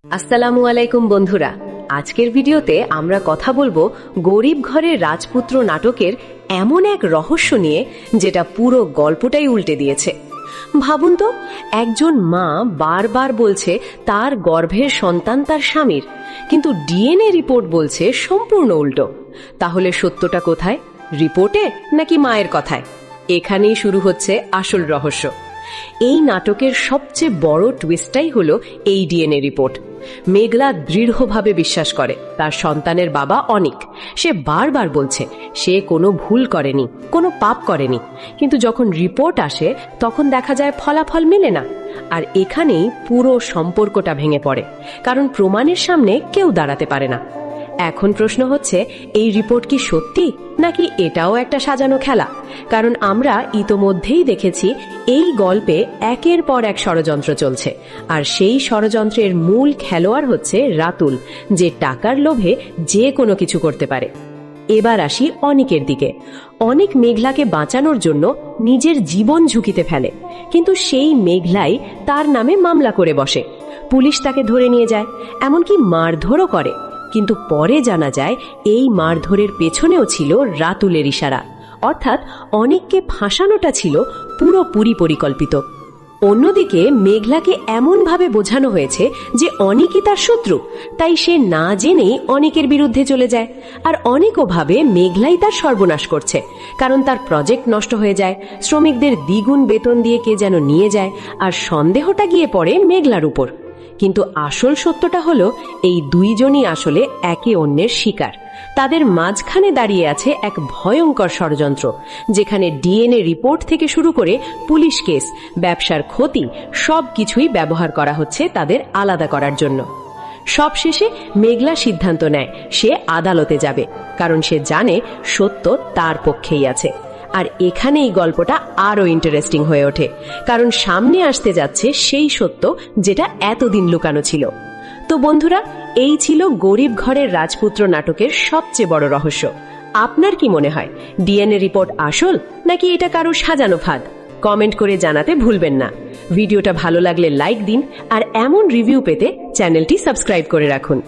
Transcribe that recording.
আসসালামু আলাইকুম বন্ধুরা, আজকের ভিডিওতে আমরা কথা বলবো গরিব ঘরের রাজপুত্র নাটকের এমন এক রহস্য নিয়ে যেটা পুরো গল্পটাই উল্টে দিয়েছে। ভাবুন তো, একজন মা বারবার বলছে তার গর্ভের সন্তান তার স্বামীর, কিন্তু ডিএনএ রিপোর্ট বলছে সম্পূর্ণ উল্টো। তাহলে সত্যটা কোথায়, রিপোর্টে নাকি মায়ের কথায়? এখানেই শুরু হচ্ছে আসল রহস্য। এই নাটকের সবচেয়ে বড় টুইস্টটাই হলো এই ডিএনএ রিপোর্ট। মেঘলা দৃঢ়ভাবে বিশ্বাস করে তার সন্তানের বাবা অনিক। সে বারবার বলছে সে কোনো ভুল করেনি, কোনো পাপ করেনি, কিন্তু যখন রিপোর্ট আসে তখন দেখা যায় ফলাফল মেলে না। আর এখানেই পুরো সম্পর্কটা ভেঙে পড়ে, কারণ প্রমাণের সামনে কেউ দাঁড়াতে পারে না। এখন প্রশ্ন হচ্ছে, এই রিপোর্ট কি সত্যি নাকি এটাও একটা সাজানো খেলা? কারণ আমরা ইতোমধ্যেই দেখেছি এই গল্পে একের পর এক ষড়যন্ত্র চলছে, আর সেই ষড়যন্ত্রের মূল খেলোয়াড় হচ্ছে রাতুল, যে টাকার লোভে যে কোনো কিছু করতে পারে। এবার আসি অনিকের দিকে। অনেক মেঘলাকে বাঁচানোর জন্য নিজের জীবন ঝুঁকিতে ফেলে, কিন্তু সেই মেঘলাই তার নামে মামলা করে বসে। পুলিশ তাকে ধরে নিয়ে যায়, এমনকি মারধরও করে। কিন্তু পরে জানা যায় এই মারধরের পেছনেও ছিল রাতুলের ইশারা, অর্থাৎ অনিককে ফাঁসানোটা ছিল পুরোপুরি পরিকল্পিত। অন্যদিকে মেঘলাকে এমনভাবে বোঝানো হয়েছে যে অনিকই তার শত্রু, তাই সে না জেনেই অনিকের বিরুদ্ধে চলে যায়। আর অনিকও ভাবে মেঘলাই তার সর্বনাশ করছে, কারণ তার প্রজেক্ট নষ্ট হয়ে যায়, শ্রমিকদের দ্বিগুণ বেতন দিয়ে কে যেন নিয়ে যায়, আর সন্দেহটা গিয়ে পড়ে মেঘলার উপর। কিন্তু আসল সত্যটা হলো এই দুইজনই আসলে একে অন্যের শিকার। তাদের মাঝখানে দাঁড়িয়ে আছে এক ভয়ঙ্কর ষড়যন্ত্র, যেখানে ডিএনএ রিপোর্ট থেকে শুরু করে পুলিশ কেস, ব্যবসার ক্ষতি, সবকিছুই ব্যবহার করা হচ্ছে তাদের আলাদা করার জন্য। সবশেষে মেঘলা সিদ্ধান্ত নেয় সে আদালতে যাবে, কারণ সে জানে সত্য তার পক্ষেই আছে। আর এখানেই গল্পটা আরো ইন্টারেস্টিং হয়ে ওঠে, কারণ সামনে আসতে যাচ্ছে সেই সত্য যেটা এতদিন লুকানো ছিল। তো বন্ধুরা, এই ছিল গরিব ঘরের রাজপুত্র নাটকের সবচেয়ে বড় রহস্য। আপনার কি মনে হয়, ডিএনএ রিপোর্ট আসল নাকি এটা কারো সাজানো ফাঁদ? কমেন্ট করে জানাতে ভুলবেন না। ভিডিওটা ভালো লাগলে লাইক দিন, আর এমন রিভিউ পেতে চ্যানেলটি সাবস্ক্রাইব করে রাখুন।